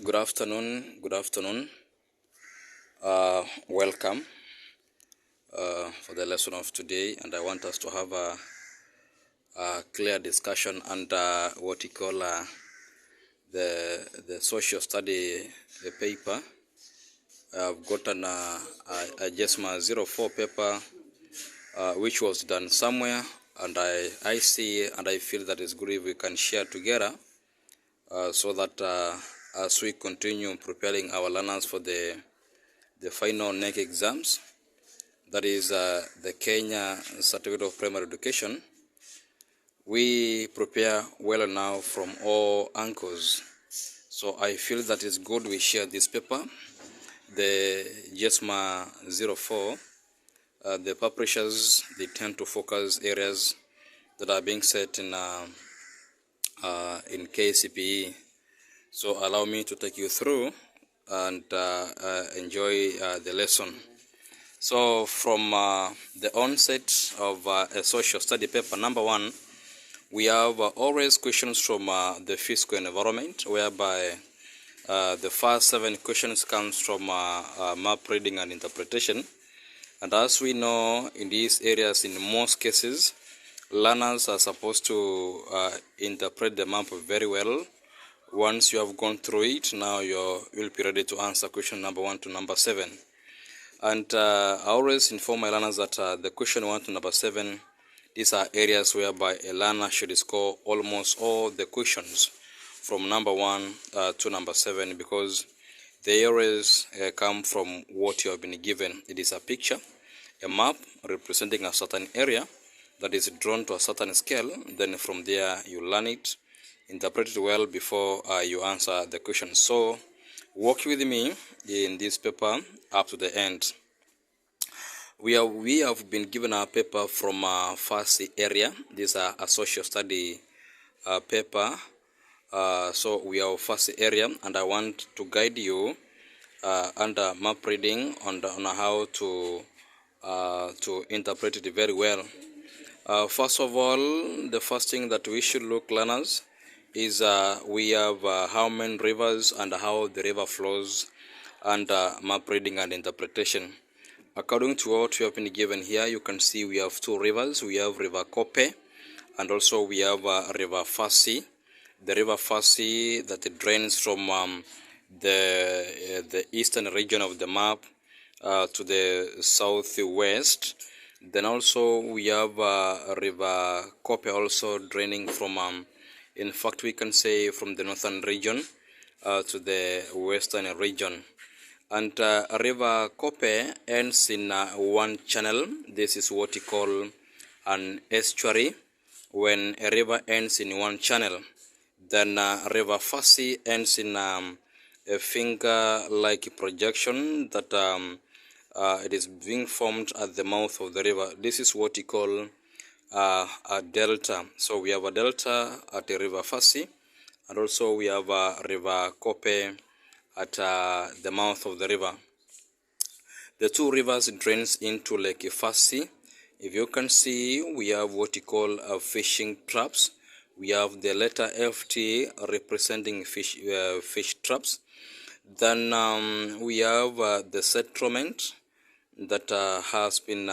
Good afternoon. Good afternoon. Welcome for the lesson of today, and I want us to have a clear discussion under what we call the social study paper. I've gotten a JESMA 04 paper which was done somewhere, and I see and I feel that it's good if we can share together so that as we continue preparing our learners for the final NEC exams, that is the Kenya Certificate of Primary Education, we prepare well now from all angles. So I feel that it's good we share this paper, the JESMA 04. The publishers, they tend to focus areas that are being set in Kcpe. So allow me to take you through and enjoy the lesson. So from the onset of a social study paper, number one, we have always questions from the physical environment, whereby the first 7 questions comes from map reading and interpretation. And as we know, in these areas, in most cases, learners are supposed to interpret the map very well. Once you have gone through it, now you'll be ready to answer question number 1 to number 7. And I always inform my learners that the question 1 to number 7, these are areas whereby a learner should score almost all the questions from number 1 to number 7, because the areas come from what you have been given. It is a picture, a map representing a certain area that is drawn to a certain scale. Then from there you learn it, interpret it well before you answer the question. So work with me in this paper up to the end. We have been given a paper from first area. This is a social study paper. So we have first area, and I want to guide you under map reading on how to interpret it very well. First of all, the first thing that we should look, learners, is we have how many rivers and how the river flows under map reading and interpretation. According to what we have been given here, you can see we have 2 rivers. We have River Kcpe, and also we have River Fasi. The River Fasi that it drains from the eastern region of the map to the southwest. Then also we have River Kcpe also draining from, in fact we can say, from the northern region to the western region. And River Kcpe ends in one channel. This is what we call an estuary. When a river ends in one channel, then River Fasi ends in a finger-like projection that it is being formed at the mouth of the river. This is what we call a delta. So we have a delta at the River Fasi, and also we have a River Kcpe at the mouth of the river. The 2 rivers drains into Lake Fasi. If you can see, we have what we call fishing traps. We have the letter FT representing fish traps. Then we have the settlement that has been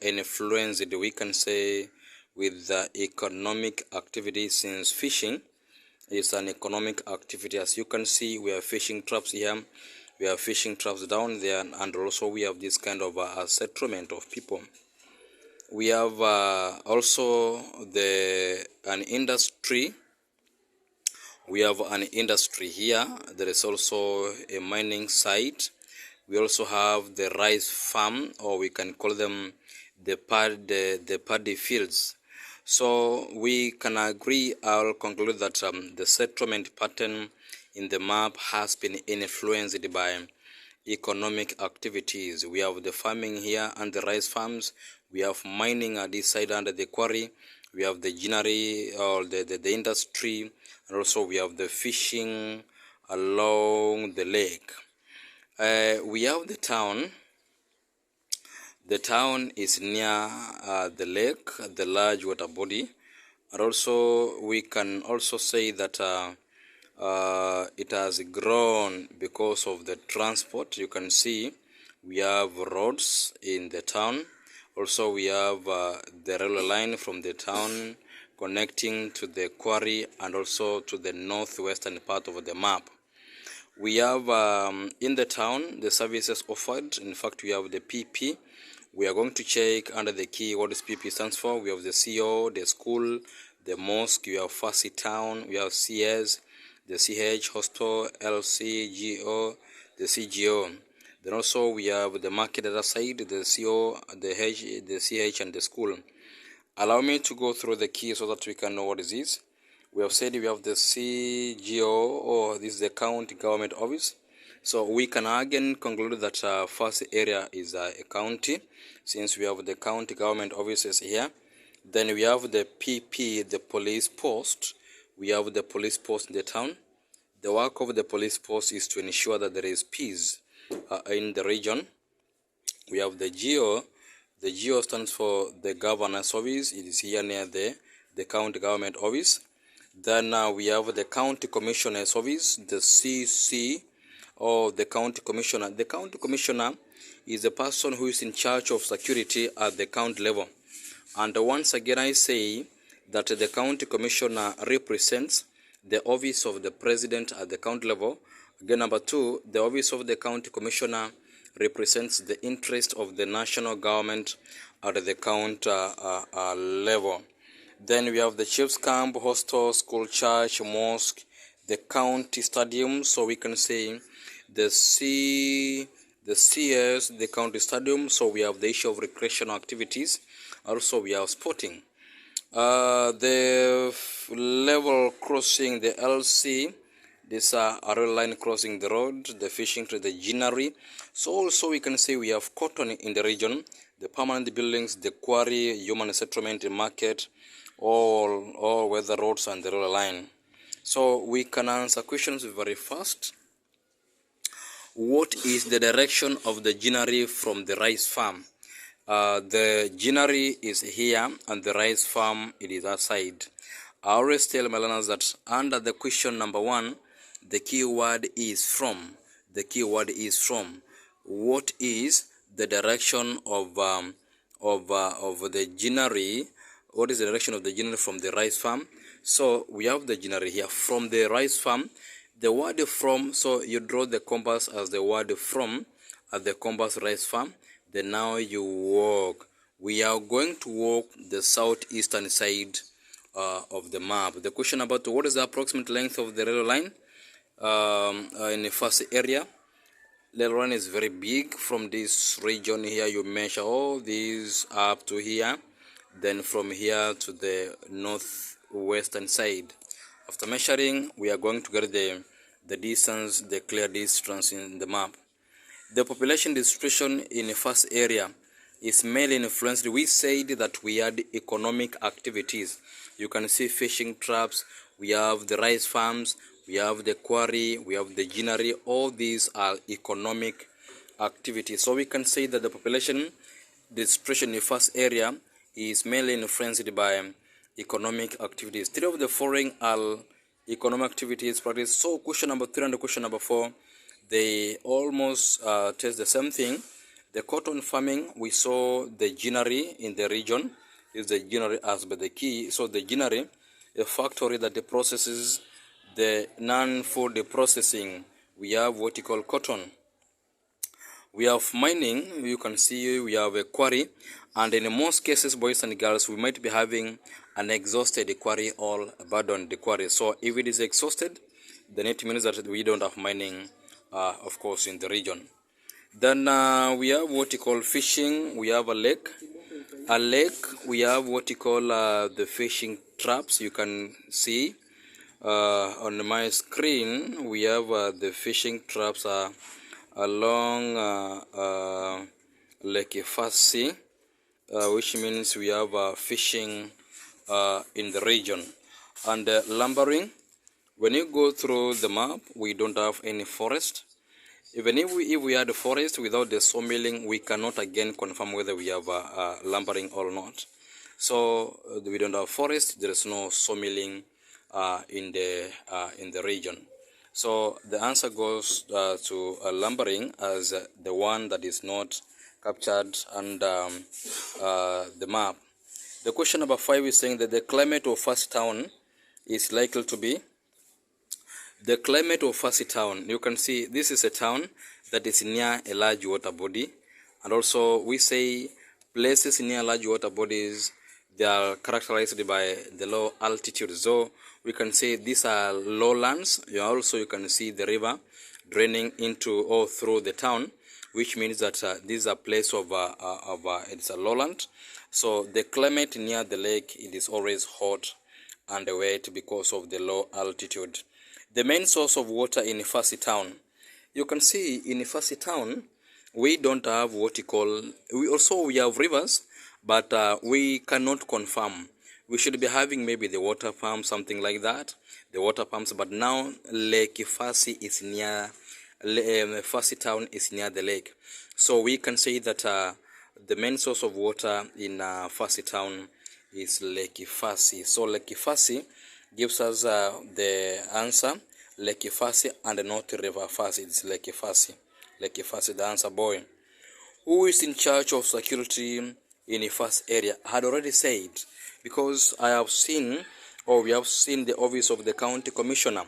influenced, we can say, with economic activity, since fishing is an economic activity. As you can see, we have fishing traps here, we have fishing traps down there, and also we have this kind of settlement of people. We have also an industry. We have an industry here. There is also a mining site. We also have the rice farm, or we can call them the paddy fields. So we can agree, I'll conclude that the settlement pattern in the map has been influenced by economic activities. We have the farming here and the rice farms. We have mining at this side under the quarry. We have the ginnery, or the industry, and also we have the fishing along the lake. We have the town. The town is near the lake, the large water body, and also we can also say that it has grown because of the transport. You can see we have roads in the town. Also we have the railway line from the town connecting to the quarry and also to the northwestern part of the map. We have in the town the services offered. In fact, we have the PP. We are going to check under the key what this PP stands for. We have the CO, the school, the mosque, we have Farsi town, we have CS, the CH, hostel, LC, GO, the CGO. Then also we have the market other side, the CO, the H, the CH, and the school. Allow me to go through the key so that we can know what it is. We have said we have the CGO, or this is the county government office. So we can again conclude that first area is a county, since we have the county government offices here. Then we have the PP, the police post. We have the police post in the town. The work of the police post is to ensure that there is peace in the region. We have the GO. The GO stands for the governor's office. It is here near the county government office. Then we have the county commissioner's office, the CC, or the county commissioner. The county commissioner is the person who is in charge of security at the county level. And once again I say that the county commissioner represents the office of the president at the county level. Again, number two, the office of the county commissioner represents the interest of the national government at the county level. Then we have the chief's camp, hostel, school, church, mosque, the county stadium. So we can say the CS, the county stadium. So we have the issue of recreational activities. Also we have sporting. The level crossing, the LC, this a rail line crossing the road, the fishing to the ginnery. So also we can say we have cotton in the region, the permanent buildings, the quarry, human settlement, the market, all weather roads and the rail line. So we can answer questions very fast. What is the direction of the ginnery from the rice farm? The ginnery is here and the rice farm, it is outside. I always tell my learners that under the question number 1, the keyword is from. The keyword is from. What is the direction of the ginnery? What is the direction of the ginnery from the rice farm? So we have the ginnery here from the rice farm. The word from, so you draw the compass as the word from at the compass rice farm. Then now you walk. We are going to walk the southeastern side of the map. The question about what is the approximate length of the railway line in the first area. The railway line is very big. From this region here, you measure all these up to here. Then from here to the northwestern side. After measuring, we are going to get the distance, the clear distance in the map. The population distribution in the first area is mainly influenced. We said that we had economic activities. You can see fishing traps, we have the rice farms, we have the quarry, we have the ginnery. All these are economic activities. So we can say that the population distribution in the first area is mainly influenced by economic activities. 3 of the following are economic activities practiced. So question number 3 and question number 4, they almost test the same thing. The cotton farming, we saw the ginnery in the region is the ginnery as by the key. So the ginnery, a factory that processes the non-food processing. We have what you call cotton. We have mining, you can see we have a quarry, and in most cases, boys and girls, we might be having an exhausted quarry or abandoned quarry. So if it is exhausted, then it means that we don't have mining, of course, in the region. Then we have what you call fishing. We have a lake. A lake, we have what you call the fishing traps. You can see on my screen, we have the fishing traps along Lake Farsi, which means we have fishing in the region. And lumbering, when you go through the map, we don't have any forest. Even if we had a forest without the sawmilling, we cannot again confirm whether we have lumbering or not. So we don't have forest, there is no sawmilling in the region. So the answer goes to lumbering as the one that is not captured on the map. The question number 5 is saying that the climate of first town is likely to be the climate of first town. You can see this is a town that is near a large water body, and also we say places near large water bodies, they are characterized by the low altitude. So we can say these are lowlands. You can see the river draining into or through the town, which means that these are place of it's a lowland. So the climate near the lake, it is always hot and wet because of the low altitude. The main source of water in Ifasi town, you can see in Ifasi town we don't have what you call, we have rivers, but we cannot confirm. We should be having maybe the water farm, something like that, the water pumps, but now Lake Ifasi is near, Ifasi town is near the lake. So we can say that the main source of water in Ifasi town is Lake Ifasi. So Lake Ifasi gives us the answer, Lake Ifasi, and not River Ifasi. It's Lake Ifasi. Lake Ifasi, the answer, boy. Who is in charge of security in Ifasi area? I had already said, because I have seen, or we have seen the office of the county commissioner.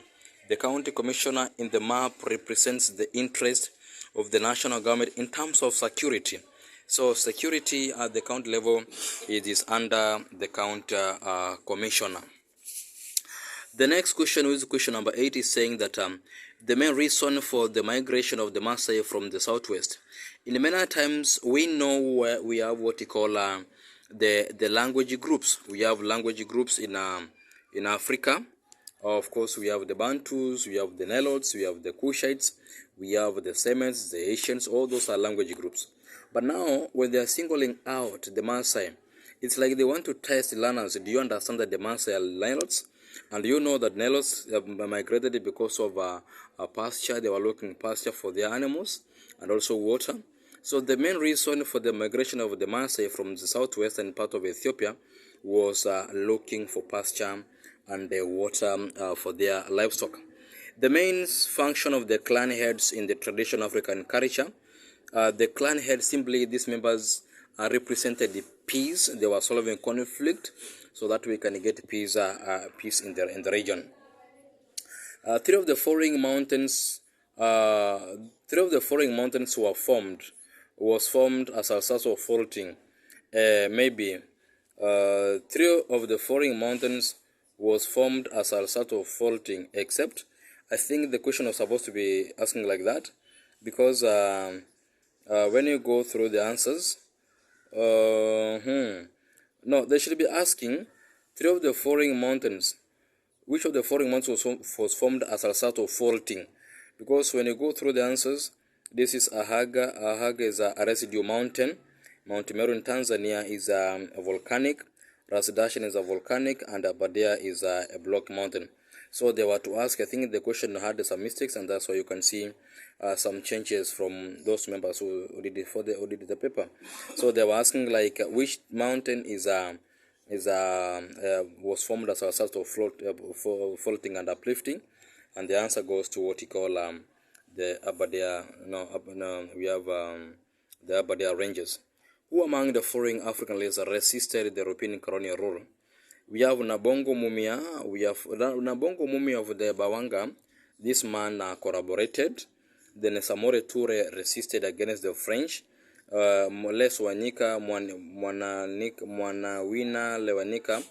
The county commissioner in the map represents the interest of the national government in terms of security. So security at the county level, it is under the county commissioner. The next question, which is question number 8, is saying that the main reason for the migration of the Maasai from the southwest. In many times, we know where we have what we call the language groups. We have language groups in Africa. Of course, we have the Bantus, we have the Nilotes, we have the Kushites, we have the Semits, the Asians. All those are language groups. But now, when they are singling out the Maasai, it's like they want to test learners. Do you understand that the Maasai are Nilotes? And you know that Nilotes migrated because of pasture. They were looking pasture for their animals and also water. So the main reason for the migration of the Maasai from the southwestern part of Ethiopia was looking for pasture and water for their livestock. The main function of the clan heads in the traditional African culture, the clan heads, simply these members represented the peace. They were solving conflict so that we can get peace in the region. Three of the following mountains was formed as a result of faulting. Three of the following mountains was formed as a result of faulting, except I think the question was supposed to be asking like that, because when you go through the answers, no, they should be asking three of the following mountains. Which of the following mountains was formed as a result of faulting? Because when you go through the answers, this is Ahaga. Ahaga is a residue mountain. Mount Meru in Tanzania is a volcanic. Ras Dashen is a volcanic, and Aberdare is a block mountain. So they were to ask, I think the question had some mistakes, and that's why you can see some changes from those members who did the paper. So they were asking like which mountain was formed as a result of faulting and uplifting, and the answer goes to what you call the Aberdare. We have the Aberdare Ranges. Who among the foreign African leaders resisted the European colonial rule? We have Nabongo Mumia. We have Nabongo Mumia of the Bawanga. This man collaborated. Then Samore Toure resisted against the French. Les Wanyika, Mwanawina Lewanika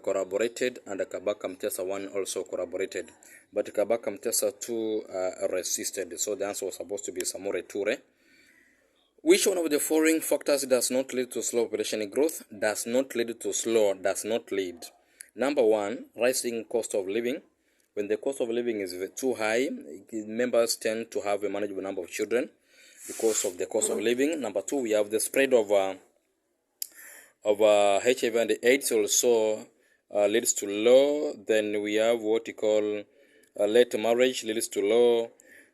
collaborated, and Kabaka Mtesa 1 also collaborated. But Kabaka Mtesa 2 resisted. So the answer was supposed to be Samore Toure. Which one of the following factors does not lead to slow population growth? Does not lead. Number 1, rising cost of living. When the cost of living is too high, members tend to have a manageable number of children because of the cost of living. Number 2, we have the spread of HIV and AIDS also leads to low. Then we have what you call late marriage leads to low,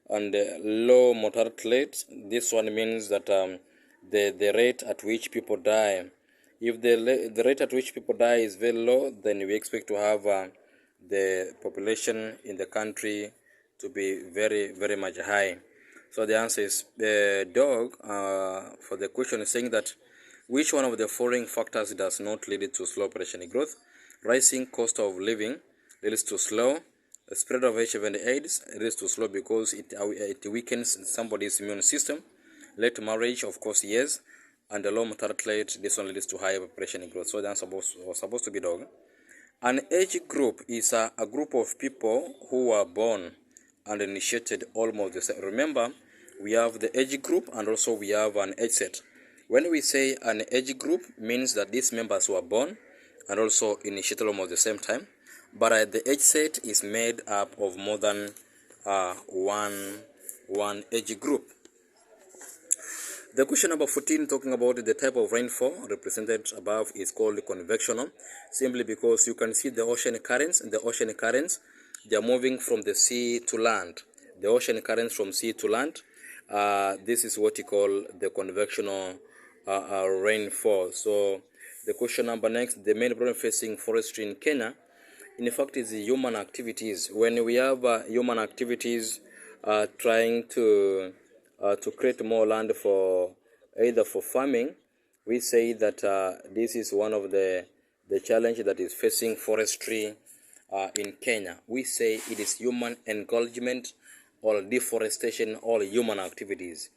and low mortality rate. This one means that the rate at which people die. If the rate at which people die is very low, then we expect to have the population in the country to be very, very much high. So the answer is the dog. For the question is saying that which one of the following factors does not lead to slow population growth? Rising cost of living leads to slow. The spread of HIV/AIDS leads to slow because it weakens somebody's immune system. Late marriage, of course, yes. And the low mortality rate, this one leads to higher population growth. So the answer was supposed to be dog. An age group is a group of people who were born and initiated almost the same. Remember, we have the age group and also we have an age set. When we say an age group, means that these members were born and also initiated almost the same time. But the age set is made up of more than one age group. The question number 14, talking about the type of rainfall represented above, is called convectional, simply because you can see the ocean currents. And the ocean currents, they are moving from the sea to land. The ocean currents from sea to land. This is what you call the convectional rainfall. So the question number next, the main problem facing forestry in Kenya, in fact, is human activities. When we have human activities trying to create more land for either for farming, we say that this is one of the challenge that is facing forestry in Kenya. We say it is human engagement or deforestation or human activities.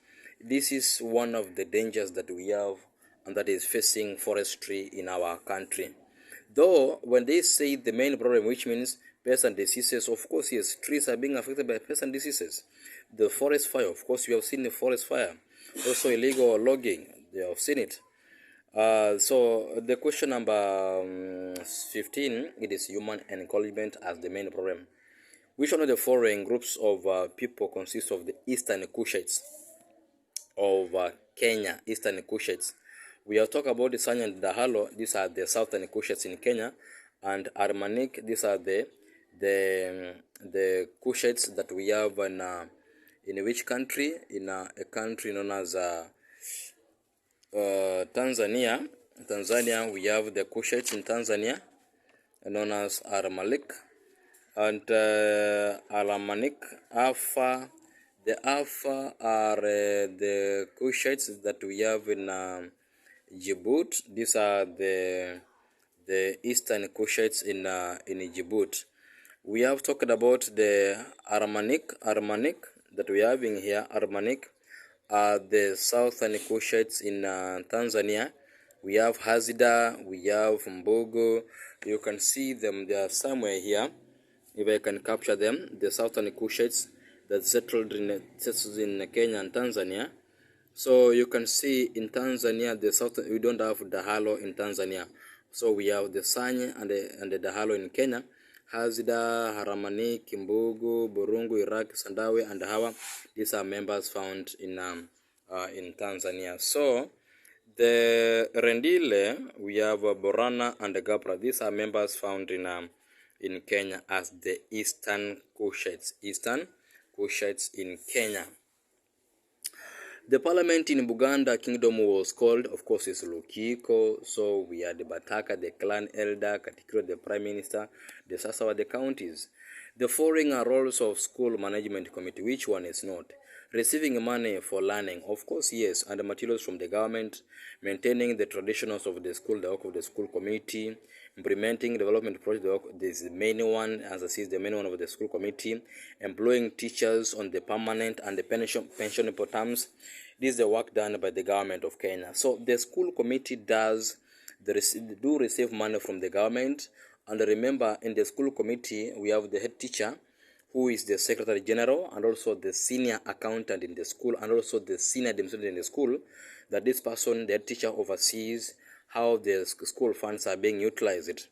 This is one of the dangers that we have and that is facing forestry in our country. Though when they say the main problem, which means pests and diseases, of course, yes, trees are being affected by pests and diseases. The forest fire, of course, you have seen the forest fire. Also illegal logging, you have seen it. So the question number 15, it is human engagement as the main problem. Which one of the following groups of people consists of the Eastern Cushites of Kenya, Eastern Cushites? We have talked about the Sanya and Dahalo. These are the Southern Cushites in Kenya, and Armanic. These are the Cushites that we have in which country? In a country known as Tanzania. Tanzania, we have the Cushites in Tanzania, known as Armalik, and Alamanik. Alpha. The Alpha are the Cushites that we have in Djibouti. These are the Eastern Cushites in Djibouti. We have talked about the Armanic that we are having here. Armanic are the Southern Cushites in Tanzania. We have Hazida, we have Mbogo. You can see them, they are somewhere here. If I can capture them, the Southern Cushites that settled in Kenya and Tanzania. So you can see in Tanzania, we don't have Dahalo in Tanzania. So we have the Sanye and the Dahalo in Kenya. Hazida, Haramani, Kimbugu, Burungu, Iraq, Sandawe, and Hawa. These are members found in Tanzania. So the Rendile, we have Borana and the Gapra. These are members found in Kenya as the Eastern Cushites. Eastern Cushites in Kenya. The parliament in Buganda Kingdom was called, of course, is Lukiko. So we had the Bataka, the clan elder, Katikiro, the prime minister, the Sasawa, the counties. The following are roles of school management committee. Which one is not? Receiving money for learning, of course, yes, and the materials from the government. Maintaining the traditions of the school, the work of the school committee. Implementing development projects, this is the main one, as I see, the main one of the school committee. Employing teachers on the permanent and the pensionable terms. This is the work done by the government of Kenya. So the school committee do receive money from the government. And remember, in the school committee, we have the head teacher, who is the secretary general, and also the senior accountant in the school, and also the senior administrator in the school. That this person, the head teacher, oversees how the school funds are being utilized.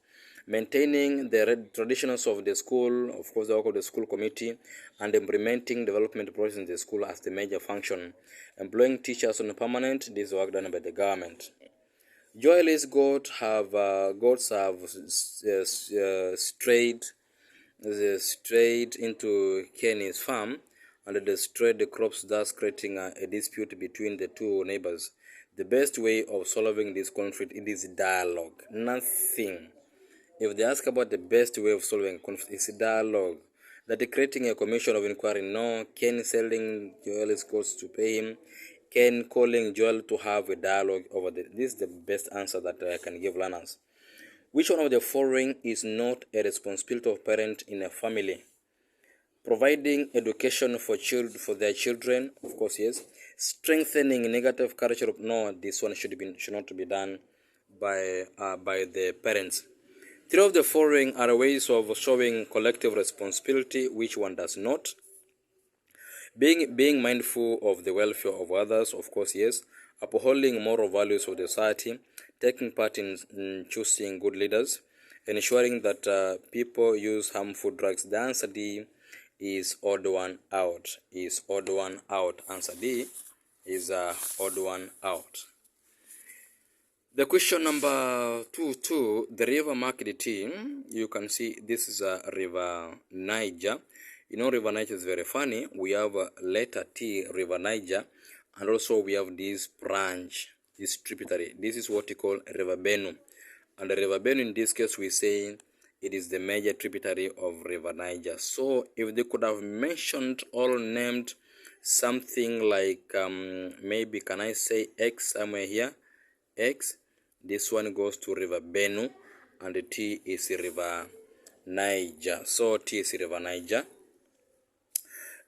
Maintaining the traditions of the school, of course, the work of the school committee, and implementing development projects in the school as the major function. Employing teachers on a permanent, this is work done by the government. Joyless goats have strayed into Kenny's farm and destroyed the crops, thus creating a dispute between the two neighbors. The best way of solving this conflict, it is dialogue. Nothing if they ask about the best way of solving conflict, it's dialogue. That creating a commission of inquiry, no. Ken selling Joel's course to pay him, Ken calling Joel to have a dialogue over this is the best answer that I can give learners. Which one of the following is not a responsibility of parent in a family? Providing education for their children, of course, yes. Strengthening negative culture, no. This one should not be done by the parents. Three of the following are ways of showing collective responsibility. Which one does not? Being mindful of the welfare of others, of course, yes. Upholding moral values of the society, taking part in choosing good leaders, ensuring that people use harmful drugs. The answer D is odd one out. Is odd one out. Answer D is odd one out. The question number 2, the river market team, you can see this is a river Niger. You know, river Niger is very funny. We have a letter T, river Niger, and also we have this branch, this tributary. This is what we call river Benue. And the river Benue, in this case, we say it is the major tributary of river Niger. So if they could have mentioned or named something like, maybe can I say X somewhere here? X. This one goes to river Benue, and the T is river Niger. So T is river Niger.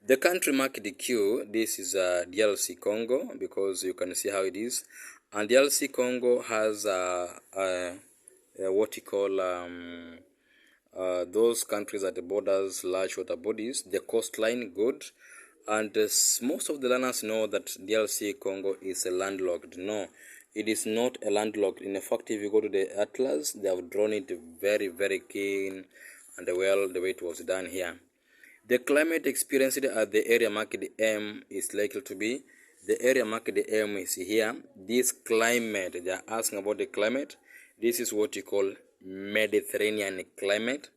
The country marked Q, this is DRC Congo, because you can see how it is. And DRC Congo has what you call those countries at the borders, large water bodies, the coastline, good. And most of the learners know that DRC Congo is a landlocked. No, it is not a landlocked. In fact, if you go to the atlas, they have drawn it very, very keen and well the way it was done here. The climate experienced at the area marked M is likely to be, the area marked M is here. This climate, they are asking about the climate. This is what you call Mediterranean climate,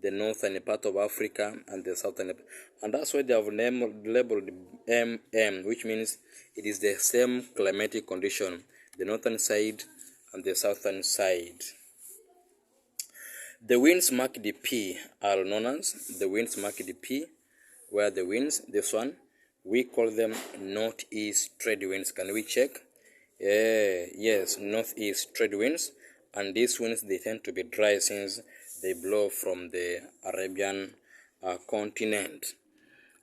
the northern part of Africa and the southern, and that's why they have labeled MM, which means it is the same climatic condition, the northern side and the southern side. The winds marked P are known as the winds marked P, where the winds, this one, we call them northeast trade winds. Can we check? Yes, northeast trade winds, and these winds, they tend to be dry since they blow from the Arabian continent.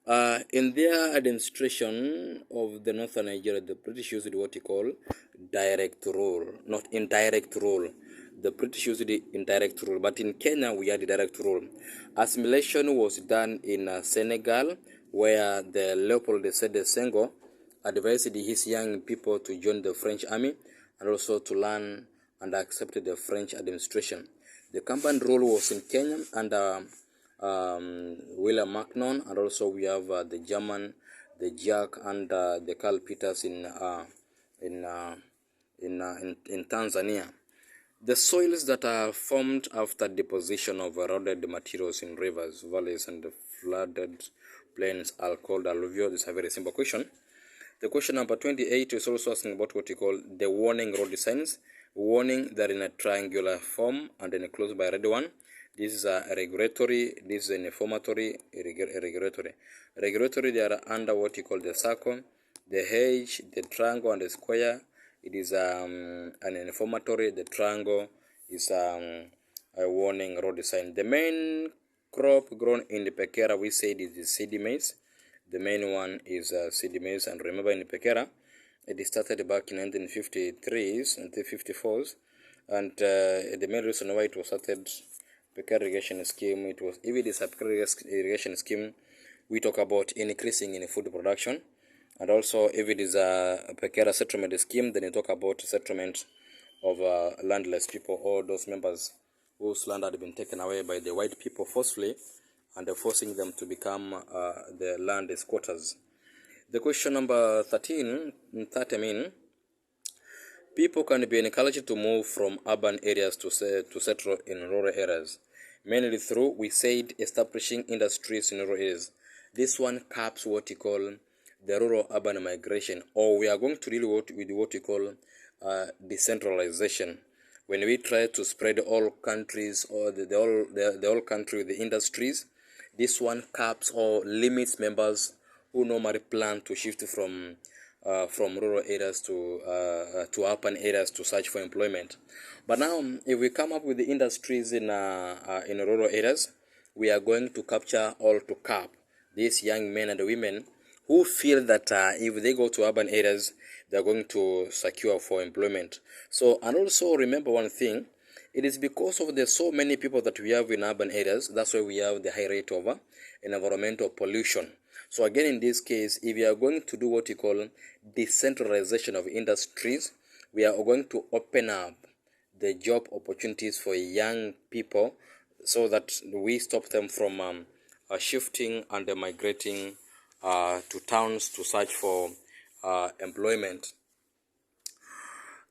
In their administration of the northern Nigeria, the British used what you call direct rule, not indirect rule. The British used the indirect rule, but in Kenya we had the direct rule. Assimilation was done in Senegal, where the Leopold Sédar Senghor advised his young people to join the French army and also to learn and accept the French administration. The Campaign rule was in Kenya under William Macnon, and also we have the German, the Jack, and the Karl Peters in Tanzania. The soils that are formed after deposition of eroded materials in rivers, valleys, and flooded plains are called alluvial. This is a very simple question. The question number 28 is also asking about what we call the warning road signs. Warning that in a triangular form and then closed by a red one. This is a regulatory, this is an informatory, regulatory. Regulatory, they are under what you call the circle, the hedge, the triangle, and the square. It is an informatory. The triangle is a warning road sign. The main crop grown in the Pekera, we said, is the seed maize. The main one is seed maize, and remember in the Pekera, it started back in 1953s and 1954s, and the main reason why it was started, Pekera irrigation scheme, it was, if it is a Pekera irrigation scheme, we talk about increasing in food production. And also, if it is a Pekera settlement scheme, then you talk about settlement of landless people, or those members whose land had been taken away by the white people forcefully, and forcing them to become the land squatters. The question number 30 mean, people can be encouraged to move from urban areas to settle in rural areas, mainly through, we said, establishing industries in rural areas. This one caps what you call the rural-urban migration, or we are going to deal with what we call decentralization. when we try to spread all countries or the whole country with the industries, this one caps or limits members who normally plan to shift from rural areas to urban areas to search for employment. But now, if we come up with the industries in rural areas, we are going to capture all to cap these young men and women who feel that if they go to urban areas, they are going to secure for employment. So, and also remember one thing, it is because of the so many people that we have in urban areas, that's why we have the high rate of environmental pollution. So again, in this case, if we are going to do what we call decentralization of industries, we are going to open up the job opportunities for young people so that we stop them from shifting and migrating to towns to search for employment.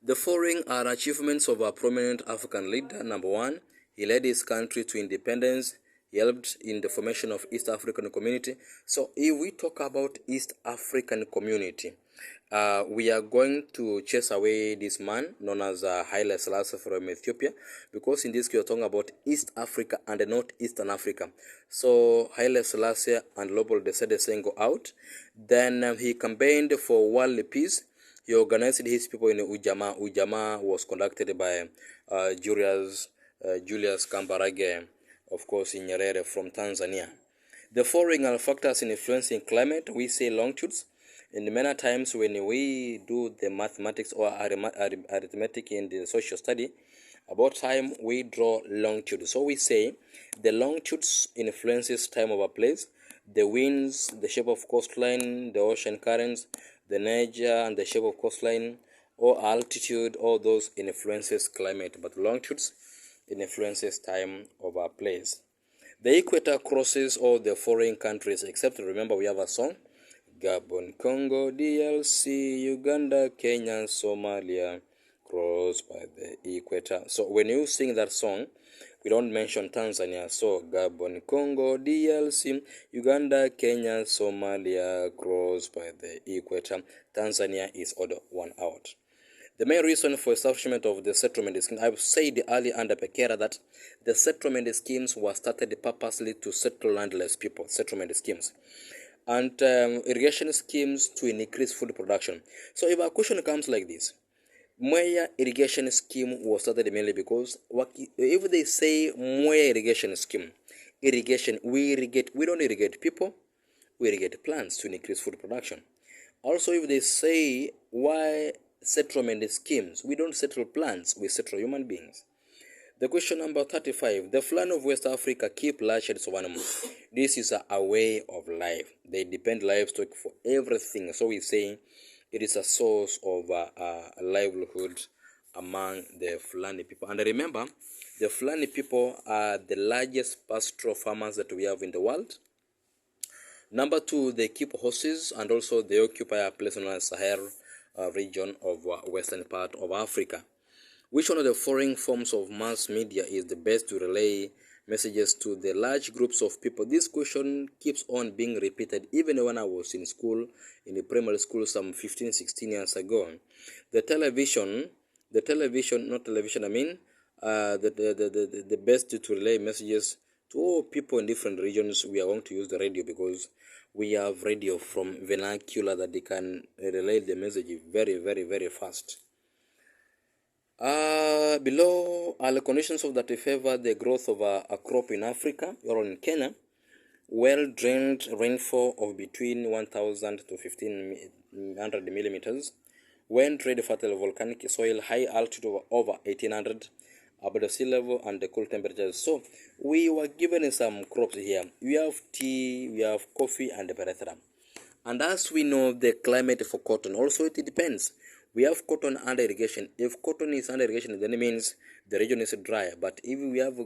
The following are achievements of a prominent African leader. Number one, he led his country to independence. He helped in the formation of East African community. So if we talk about East African community, we are going to chase away this man known as Haile Selassie from Ethiopia, because in this case we are talking about East Africa and not Eastern Africa. So Haile Selassie and Leopold decided to go out. Then he campaigned for world peace. He organized his people in Ujamaa. Ujamaa was conducted by Julius Kambarage, of course, in Nyerere from Tanzania. The following are factors influencing climate. We say longitudes. In many times when we do the mathematics or arithmetic in the social study, about time we draw longitude. So we say the longitudes influences time of a place, the winds, the shape of coastline, the ocean currents, the nature and the shape of coastline, or altitude, all those influences climate, but longitudes influences time of a place. The equator crosses all the foreign countries, except remember we have a song, Gabon, Congo, DRC, Uganda, Kenya, Somalia, cross by the equator. So when you sing that song, we don't mention Tanzania. So Gabon, Congo, DRC, Uganda, Kenya, Somalia, cross by the equator. Tanzania is odd one out. The main reason for establishment of the settlement scheme, I've said earlier under Pekera that the settlement schemes were started purposely to settle landless people, settlement schemes, and irrigation schemes to increase food production. So if a question comes like this, Mwea irrigation scheme was started mainly because if they say Mwea irrigation scheme, irrigation, we don't irrigate people, we irrigate plants to increase food production. Also, if they say why settlement schemes, we don't settle plants, we settle human beings. The question number 35, the Fulani of West Africa keep large herds of animals. This is a way of life. They depend livestock for everything. So we say it is a source of livelihood among the Fulani people. And remember, the Fulani people are the largest pastoral farmers that we have in the world. Number two, they keep horses, and also they occupy a place known as Sahel region of western part of Africa. Which one of the foreign forms of mass media is the best to relay messages to the large groups of people? This question keeps on being repeated even when I was in school, in the primary school some 15, 16 years ago. The television, the best to relay messages to all people in different regions, we are going to use the radio, because we have radio from vernacular that they can relay the message very, very, very fast. Below are the conditions of that favor the growth of a crop in Africa or in Kenya. Well-drained rainfall of between 1,000 to 1,500 millimeters. Wind-trade fertile volcanic soil, high altitude of over 1,800 above the sea level, and the cool temperatures. So we were given some crops here. We have tea, we have coffee, and etc. And as we know, the climate for cotton also it depends. We have cotton under irrigation. If cotton is under irrigation, then it means the region is dry. But if we have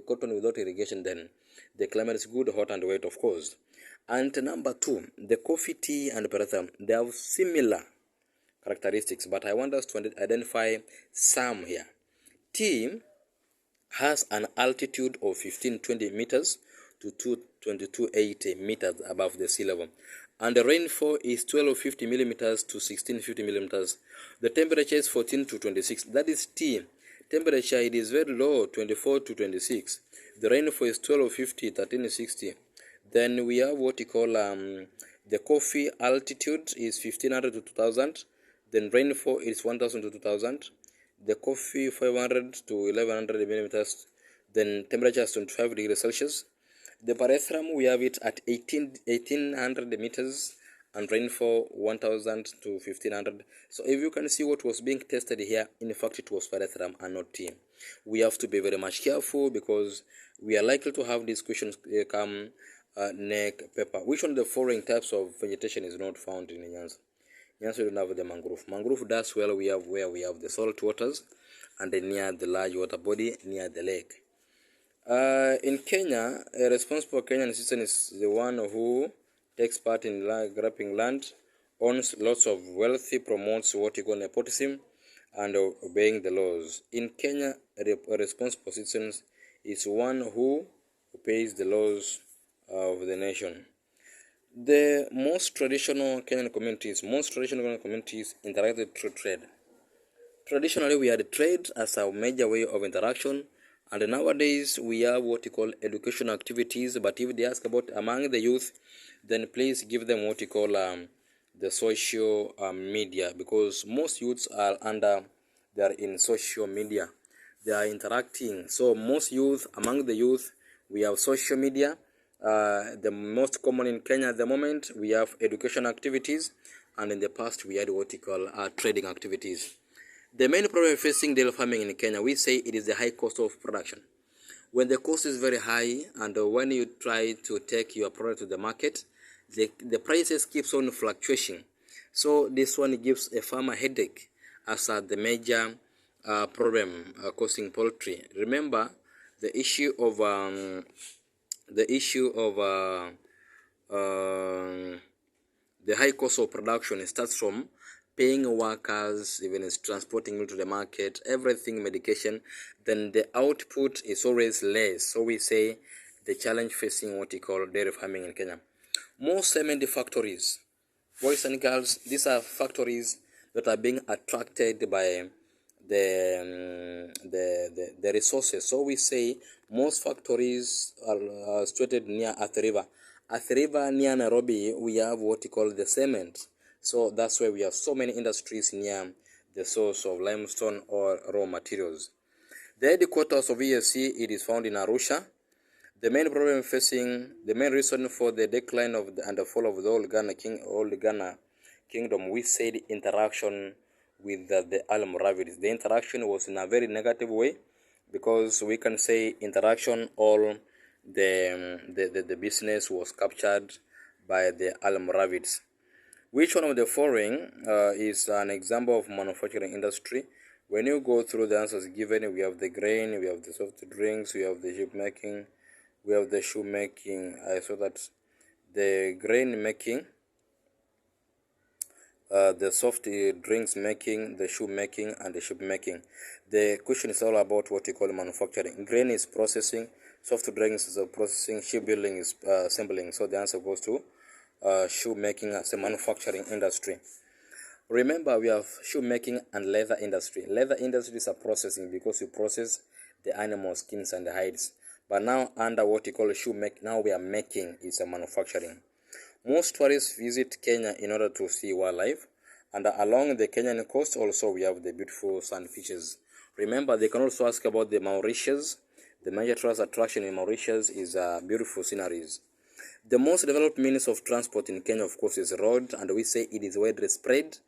cotton without irrigation, then the climate is good, hot and wet, of course. And number two, the coffee, tea, and paratha, they have similar characteristics, but I want us to identify some here. Tea has an altitude of 1520 meters to 2280 meters above the sea level, and the rainfall is 1250 millimeters to 1650 millimeters. The temperature is 14 to 26. That is tea. Temperature, it is very low, 24 to 26. The rainfall is 1250, 1360. Then we have what you call the coffee altitude is 1500 to 2000. Then rainfall is 1000 to 2000. The coffee 500 to 1100 millimeters. Then temperature is 25 degrees Celsius. The pyrethrum, we have it at 1800 meters and rainfall 1000 to 1500. So if you can see what was being tested here, in fact it was pyrethrum and not tea. We have to be very much careful because we are likely to have these questions come neck paper. Which one of the following types of vegetation is not found in Nyanza? Nyanza, we don't have the mangrove. Mangrove does well we have where we have the salt waters and then near the large water body near the lake. In Kenya, a responsible Kenyan citizen is the one who takes part in grabbing land, owns lots of wealth, promotes what you call nepotism, and obeying the laws. In Kenya, a responsible citizen is one who obeys the laws of the nation. The most traditional Kenyan communities interacted through trade. Traditionally, we had trade as a major way of interaction, and nowadays we have what you call education activities. But if they ask about among the youth, then please give them what you call the social media, because most youths are they are in social media. They are interacting. So most youth, among the youth, we have social media. The most common in Kenya at the moment, we have education activities, and in the past we had what you call trading activities. The main problem facing dairy farming in Kenya, we say it is the high cost of production. When the cost is very high, and when you try to take your product to the market, the prices keeps on fluctuating. So this one gives a farmer headache as the major problem causing poultry. Remember the issue of the high cost of production starts from paying workers, even as transporting it to the market, everything, medication, then the output is always less. So we say the challenge facing what we call dairy farming in Kenya. Most cement factories, boys and girls, these are factories that are being attracted by the resources. So we say most factories are situated near Athi River. Athi River near Nairobi, we have what we call the cement. So that's why we have so many industries near the source of limestone or raw materials. The headquarters of ESC, it is found in Arusha. The main reason for the decline of and the fall of the old Ghana kingdom, we said interaction with the Almoravids. The interaction was in a very negative way, because we can say interaction, all the business was captured by the Almoravids. Which one of the following is an example of manufacturing industry? When you go through the answers given, we have the grain, we have the soft drinks, we have the ship making, we have the shoe making. I saw that the grain making, the soft drinks making, the shoe making, and the ship making. The question is all about what you call manufacturing. Grain is processing, soft drinks is processing, shipbuilding is assembling. So the answer goes to shoe making as a manufacturing industry. Remember, we have shoe making and leather industry. Leather industry is a processing, because you process the animal skins and the hides. But now under what you call shoe making, now we are making is a manufacturing. Most tourists visit Kenya in order to see wildlife, and along the Kenyan coast also we have the beautiful sand beaches. Remember, they can also ask about the Mauritius. The major tourist attraction in Mauritius is beautiful sceneries. The most developed means of transport in Kenya, of course, is road, and we say it is widely spread.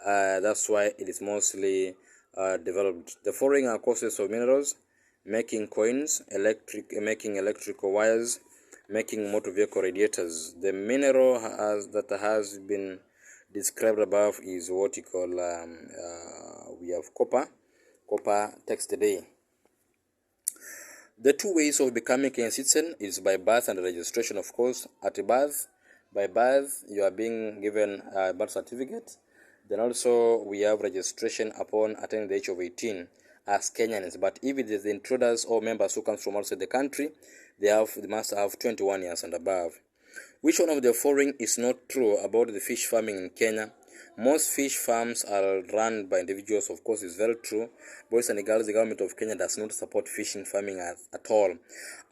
That's why it is mostly developed. The following are causes of minerals: making coins, making electrical wires, making motor vehicle radiators. The mineral that has been described above is what you call we have copper. Copper takes the day. The two ways of becoming a citizen is by birth and registration, of course. At birth, by birth, you are being given a birth certificate. Then also we have registration upon attaining the age of 18 as Kenyans. But if it is the intruders or members who come from outside the country, they must have 21 years and above. Which one of the following is not true about the fish farming in Kenya? Most fish farms are run by individuals. Of course, it's very true. Boys and girls, the government of Kenya does not support fishing farming at all,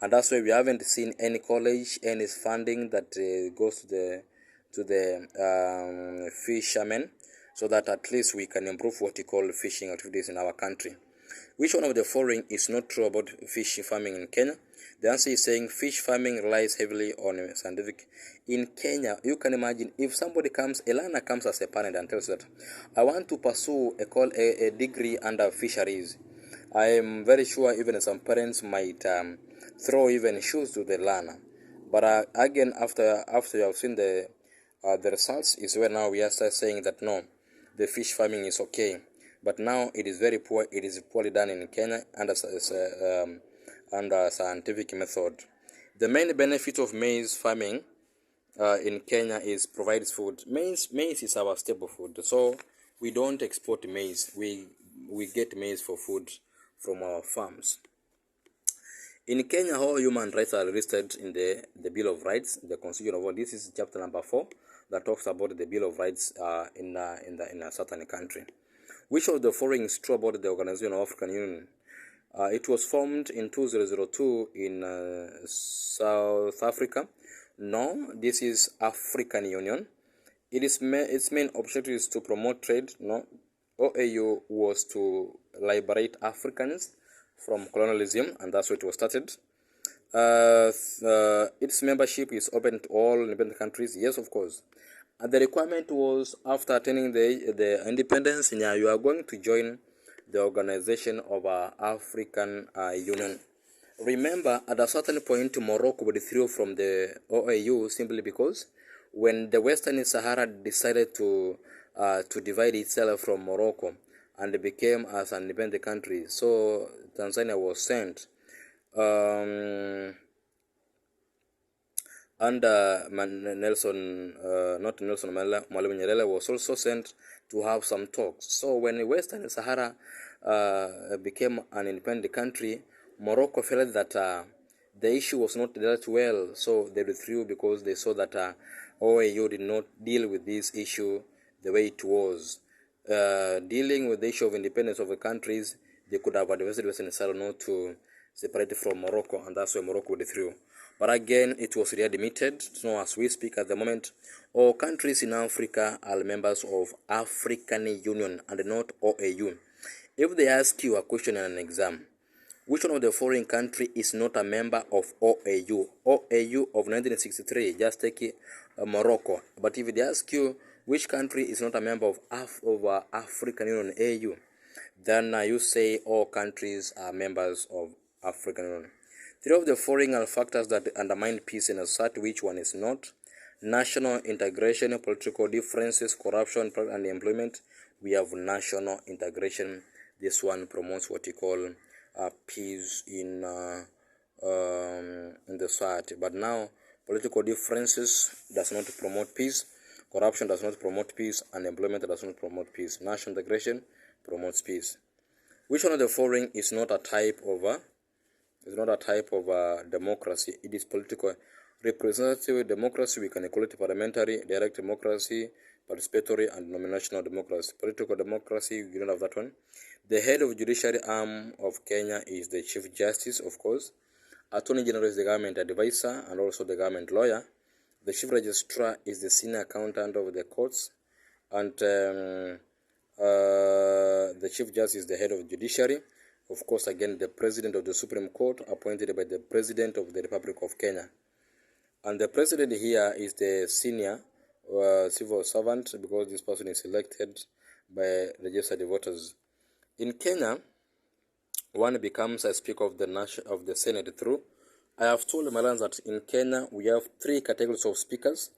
and that's why we haven't seen any college, any funding that goes to the fishermen, so that at least we can improve what we call fishing activities in our country. Which one of the following is not true about fish farming in Kenya? The answer is saying fish farming relies heavily on scientific. In Kenya, you can imagine if somebody comes, a learner comes as a parent and tells that, I want to pursue a degree under fisheries. I am very sure even some parents might throw even shoes to the learner. But again, after you have seen the results, is where now we are start saying that no, the fish farming is okay. But now it is very poor. It is poorly done in Kenya under scientific method. The main benefit of maize farming in Kenya is provides food. Maize is our staple food, so we don't export maize. We get maize for food from our farms. In Kenya, all human rights are listed in the Bill of Rights, the Constitution of all. This is chapter number 4 that talks about the Bill of Rights in a certain country. Which of the following is true about the Organization of African Union? It was formed in 2002 in South Africa. No, this is African Union. Its main objective is to promote trade. No, OAU was to liberate Africans from colonialism, and that's why it was started. Its membership is open to all independent countries. Yes, of course. And the requirement was after attaining the independence, you are going to join the organization of African Union. Remember, at a certain point, Morocco withdrew from the OAU simply because when the Western Sahara decided to divide itself from Morocco and became as an independent country, so Tanzania was sent. Under Nelson, not Nelson Mandela, Mwalimu Nyerere was also sent to have some talks. So when Western Sahara became an independent country, Morocco felt that the issue was not dealt well, so they withdrew because they saw that OAU did not deal with this issue the way it was. Dealing with the issue of independence of the countries, they could have advised Western Sahara not to separate from Morocco, and that's why Morocco withdrew. But again, it was readmitted. So as we speak at the moment, all countries in Africa are members of African Union and not OAU. If they ask you a question in an exam, which one of the foreign country is not a member of OAU? OAU of 1963, just take Morocco. But if they ask you which country is not a member of African Union, AU, then you say all countries are members of African Union. Three of the following are factors that undermine peace in a society. Which one is not? National integration, political differences, corruption, and unemployment. We have national integration. This one promotes what you call peace in the society. But now, political differences does not promote peace. Corruption does not promote peace. Unemployment does not promote peace. National integration promotes peace. Which one of the following is not a type of democracy? It is political. Representative democracy, we can call it parliamentary, direct democracy, participatory, and nominational democracy. Political democracy, you don't have that one. The head of judiciary arm of Kenya is the Chief Justice, of course. Attorney General is the government advisor and also the government lawyer. The Chief Registrar is the senior accountant of the courts. And the Chief Justice is the head of judiciary. Of course, again, the President of the Supreme Court appointed by the President of the Republic of Kenya. And the President here is the senior civil servant because this person is elected by registered voters. In Kenya, one becomes a Speaker of the Senate through. I have told my learners that in Kenya, we have three categories of speakers: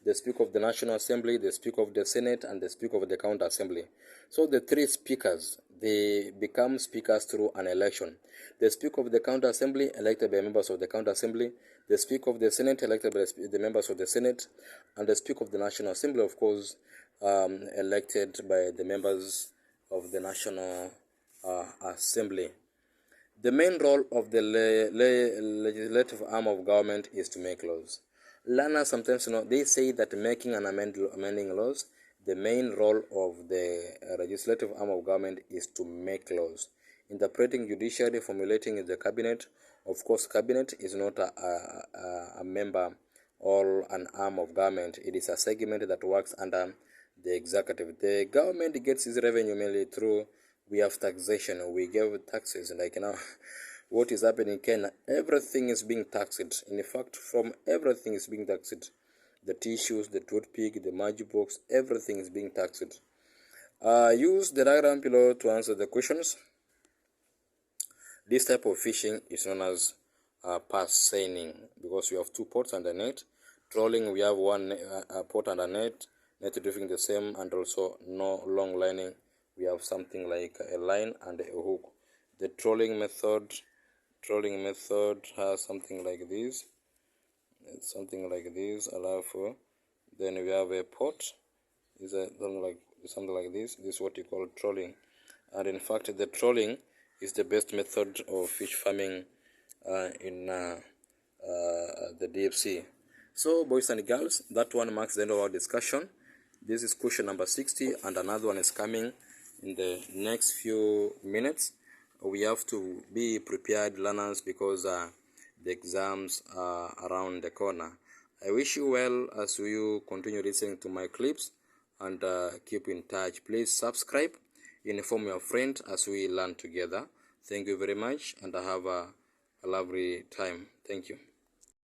the Speaker of the National Assembly, the Speaker of the Senate, and the Speaker of the County Assembly. So the three speakers, they become speakers through an election. The Speaker of the County Assembly, elected by members of the County Assembly, the Speaker of the Senate, elected by the members of the Senate, and the Speaker of the National Assembly, of course, elected by the members of the National Assembly. The main role of the legislative arm of government is to make laws. Learners sometimes, they say that making and amending laws, The main role of the legislative arm of government is to make laws. Interpreting judiciary, formulating the cabinet. Of course, cabinet is not a member or an arm of government. It is a segment that works under the executive. The government gets its revenue mainly through, we have taxation. We give taxes, like now what is happening in Kenya, everything is being taxed. In fact, from everything is being taxed. The tissues, the toothpick, the magic box, everything is being taxed. Use the diagram below to answer the questions. This type of fishing is known as pass seining, because we have two pots and a net. Trolling, we have one pot and a net drifting the same, and also no long lining. We have something like a line and a hook. The trolling method has something like this. It's something like this. Then we have a pot. Is something like this. This is what you call trolling, and in fact, the trolling is the best method of fish farming in the DFC. So, boys and girls, that one marks the end of our discussion. This is question number 60, and another one is coming in the next few minutes. We have to be prepared, learners, because the exams are around the corner. I wish you well as you continue listening to my clips, and keep in touch. Please subscribe, inform your friend as we learn together. Thank you very much, and have a lovely time. Thank you.